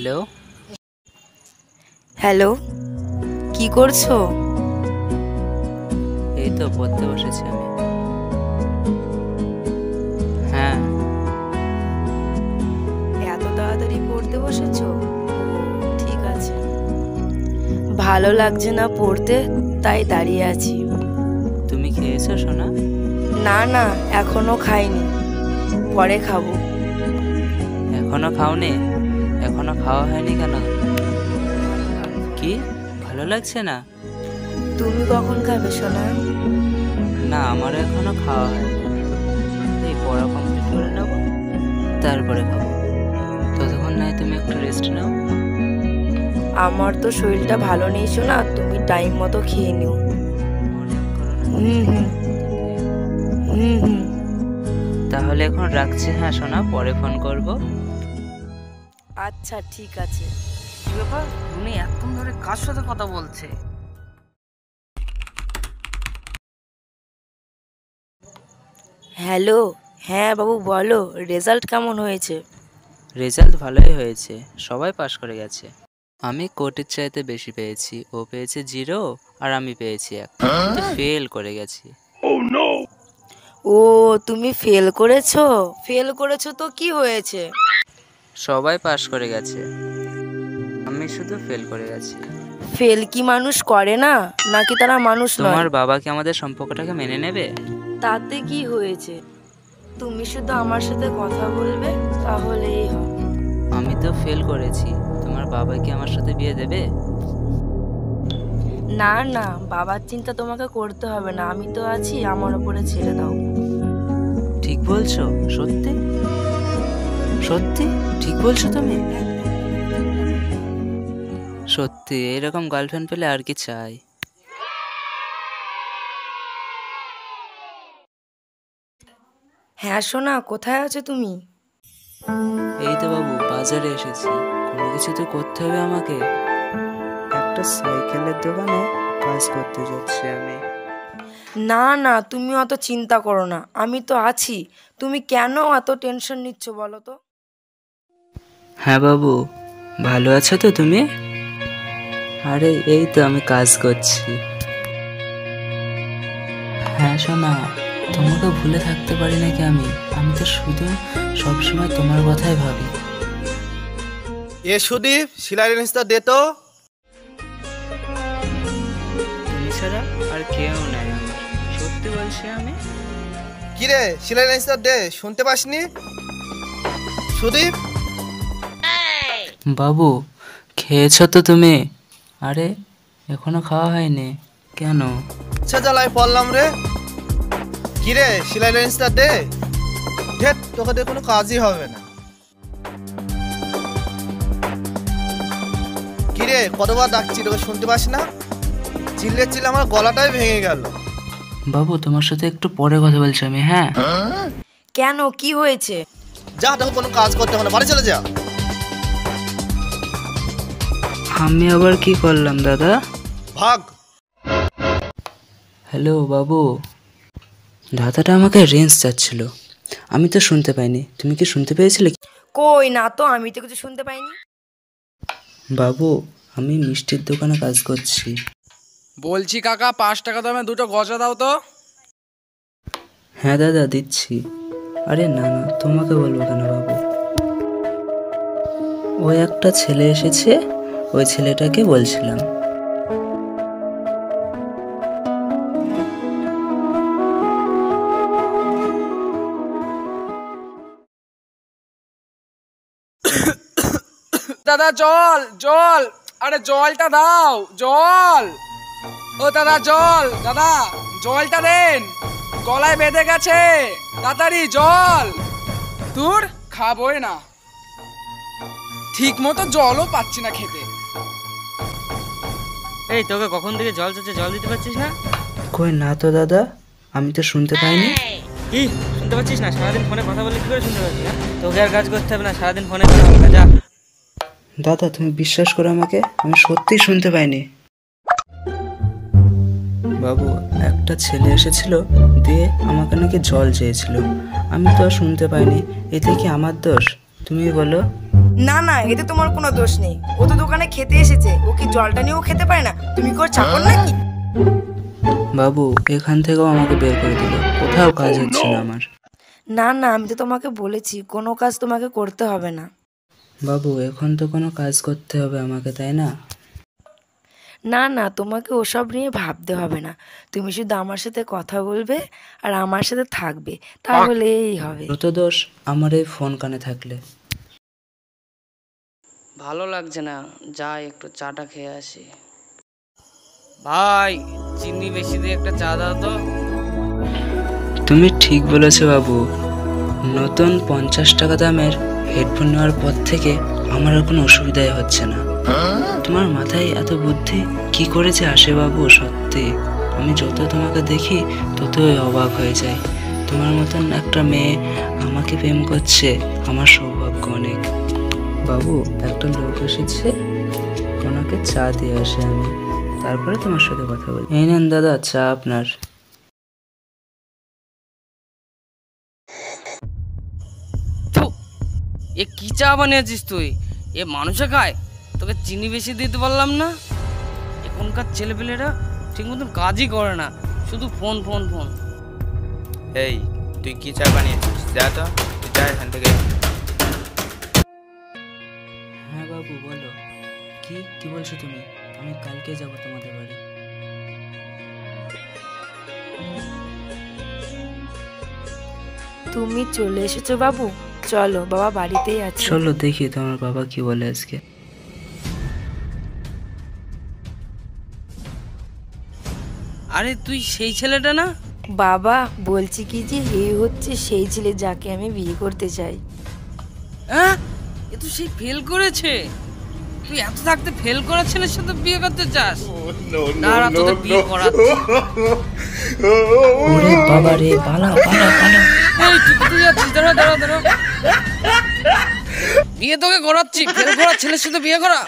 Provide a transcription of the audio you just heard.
Hello. Hello, কি করছো? এই তো পড়তে বসেছি আমি। হ্যাঁ। এত তাড়াতাড়ি পড়তে বসেছো? ঠিক আছে। ভালো লাগছে না পড়তে, তাই দাঁড়িয়ে আছি। তুমি খেয়েছো সোনা? না না, এখনো খাইনি, পরে খাবো। এখনো খাওনি? এখনো খাওয়া হয়নি কেন? কি ভালো লাগছে না? তুমি কখন খাবে সোনা? না, আমার এখনো খাওয়া হয়নি। এই পড়া কমপ্লিট করে নেবো, তারপরে খাবো। ততক্ষণ নয় তুমি একটু রেস্ট নাও। আমার তো শরীরটা ভালো নেই সোনা, তুমি টাইম মতো খেয়ে নিও। হুম হুম হুম হুম। তাহলে এখন রাখছি। হ্যাঁ সোনা, পরে ফোন করব। আচ্ছা ঠিক আছে। কি ব্যাপার, উনি এতক্ষণ ধরে কার সাথে কথা বলছে? হ্যালো, হ্যাঁ বাবু বলো, রেজাল্ট কেমন হয়েছে? রেজাল্ট ভালোই হয়েছে, সবাই পাশ করে গেছে। আমি কোটির চাইতে বেশি পেয়েছি। ও পেয়েছে 0 আর আমি পেয়েছি 1, কিন্তু ফেল করে গেছি। ও, তুমি ফেল করেছো? ফেল করেছো তো কি হয়েছে? সবাই পাশ করে গেছে, আমি শুধু ফেল করে গেছি। ফেল কি মানুষ করে না, নাকি তারা মানুষ নয়? তোমার বাবা কি আমাদের সম্পর্কটাকে মেনে নেবে? তাতে কি হয়েছে? তুমি শুধু আমার সাথে কথা বলবে, তাহলেই হবে। আমি তো ফেল করেছি, তোমার বাবা কি আমার সাথে বিয়ে দেবে? না না, বাবার চিন্তা তোমাকে করতে হবে না, আমি তো আছি, আমার উপরে ছেড়ে দাও। ঠিক বলছো? সত্যি সত্যি ঠিক বলছো তুমি? সত্যি এরকম গার্লফ্রেন্ড পেলে আর কি চাই। হ্যাঁ সোনা, কোথায় আছো তুমি? এই তো বাবু, বাজারে এসেছি। কোনো কিছু তো করতে হবে আমাকে। একটা সাইকেলের দোকানে কাজ করতে যাচ্ছি আমি। না না, তুমি অত চিন্তা করো না, আমি তো আছি। তুমি কেন এত টেনশন নিচ্ছ বলো তো? হ্যাঁ বাবু, ভালো আছো তো তুমি? আরে এই তো আমি কাজ করছি। হ্যাঁ সোনা, তোমাকে ভুলে থাকতে পারি নাকি আমি? আমি তো শুধু সবসময় তোমার কথাই ভাবি। এ সুদীপ, সেলাই জিনিসটা দে তো। তুমি ছাড়া আর কেউ নাই আমার, সত্যি বলছি আমি। কি রে, সেলাই জিনিসটা দে, শুনতে পাসনি? সুদীপ, বাবু, খেয়েছো তো তুমি? আরে এখনো খাওয়া হয়নি কেন? আচ্ছা জ্বালায় পড়লাম রে। কি রে, সেলাই জিনিসটা দে। ধেৎ, তোকে দিয়ে কোনো কাজই হবে না। কি রে, কতবার ডাকছি তোকে, শুনতে পাস না? চিল্লে চিল্লে আমার গলাটাই ভেঙে গেল। বাবু, তোমার সাথে একটু পরে কথা বলছি আমি। হ্যাঁ। কেন, কি হয়েছে? যা, তোকে কোনো কাজ করতে হবে না, বাড়ি চলে যা। আমি আবার কি করলাম দাদা? ভাগ। হ্যালো বাবু, দাদাটা আমাকে রেঞ্জ চাচ্ছিল, আমি তো শুনতে পাইনি। তুমি কি শুনতে পেয়েছিলে? কই না তো, আমি তো কিছু শুনতে পাইনি। বাবু, আমি মিষ্টির দোকানে কাজ করছি। বলছি কাকা, 5 টাকা দামে 2টো গজা দাও তো। হ্যাঁ দাদা, দিচ্ছি। আরে না না, তোমাকে বলবো কেন বাবু? ওই একটা ছেলে এসেছে, ওই ছেলেটাকে বলছিলাম। দাদা জল জল, আরে জলটা দাও, জল। ও দাদা জল, দাদা জলটা দেন, গলায় বেঁধে গেছে, তাড়াতাড়ি জল। দূর, খাবোই না, ঠিক মতো জলও পাচ্ছি না খেতে। এই তোকে কখন থেকে জল চাচ্ছে, জল দিতে পারছিস না? কই না তো দাদা, আমি তো শুনতে পাইনি। কি শুনতে পাচ্ছিস না? সারাদিন ফোনে কথা বলে কি করে শুনতে পাচ্ছিস? তোকে আর কাজ করতে হবে না, সারাদিন ফোনে কথা বলে যা। দাদা তুমি বিশ্বাস করো আমাকে, আমি সত্যিই শুনতে পাইনি। বাবু, একটা ছেলে এসেছিল, দিয়ে আমাকে নাকি জল চেয়েছিল। আমি তো আর শুনতে পাইনি, এতে কি আমার দোষ? তুমি বলো। না না, এতে তোমার কোনো দোষ নেই। ও তো দোকানে খেতে এসেছে, ও কি জলটা নিয়েও খেতে পারে না? তুমি কি ওর চাকর নাকি? বাবু এখান থেকেও আমাকে বের করে দিল, কোথাও কাজ হচ্ছে না আমার। না না, আমি তো তোমাকে বলেছি কোনো কাজ তোমাকে করতে হবে না। বাবু এখন তো কোনো কাজ করতে হবে আমাকে, তাই না? না না, তোমাকে ওসব নিয়ে ভাবতে হবে না। তুমি শুধু আমার সাথে কথা বলবে আর আমার সাথে থাকবে, তাহলেই হবে। যত দোষ আমার এই ফোন কানে থাকলে। ভালো লাগছে না, যাই একটু চাটা খেয়ে আসি। ভাই চিনি বেশি দিয়ে একটা চা দাও তো। তুমি ঠিক বলেছো বাবু, নতুন 50 টাকা দামের হেডফোন নেওয়ার পর থেকে আমার আর কোনো অসুবিধাই হচ্ছে না। তোমার মাথায় এত বুদ্ধি কি করেছে আসে বাবু? সত্যি আমি যত তোমাকে দেখি ততই অবাক হয়ে যাই। তোমার মতন একটা মেয়ে আমাকে প্রেম করছে, আমার সৌভাগ্য অনেক। বাবু একটা লোক এসেছে, ওনাকে চা দিয়ে আসি আমি, তারপরে তোমার সাথে কথা বলি। এই নেন দাদা চা আপনার। থু, এ কি চা বানিয়েছিস তুই? এ মানুষে খায়? তোকে চিনি বেশি দিতে পারলাম না। এখনকার ছেলেপেলেরা ঠিক মতন কাজই করে না, শুধু ফোন ফোন ফোন। এই তুই কি চা বানিয়েছিস? যা তো, তুই যা এখান থেকে। হ্যাঁ বাবু বলো, কি কি বলছো তুমি? আমি কালকে যাব তোমাদের বাড়ি। তুমি চলে এসেছো বাবু, চলো বাবা বাড়িতেই আছে। চলো দেখি তোমার বাবা কি বলে আজকে। আরে তুই সেই ছেলেটা না? বাবা বলছি কি যে এই হচ্ছে সেই ছেলে যাকে আমি বিয়ে করতে চাই। হ্যাঁ, এ তো সেই ফেল করেছে। তুই এত থাকতে ফেল করা ছেলের সাথে বিয়ে করতে চাস? দাঁড়া তোদের বিয়ে করাচ্ছি। ওরে বাবা রে, পালাও পালাও পালাও। এই তুই কোথায় যাচ্ছিস? দাঁড়া দাঁড়া দাঁড়া। বিয়ে তোকে করাচ্ছি, ফেল করা ছেলের সাথে বিয়ে করা।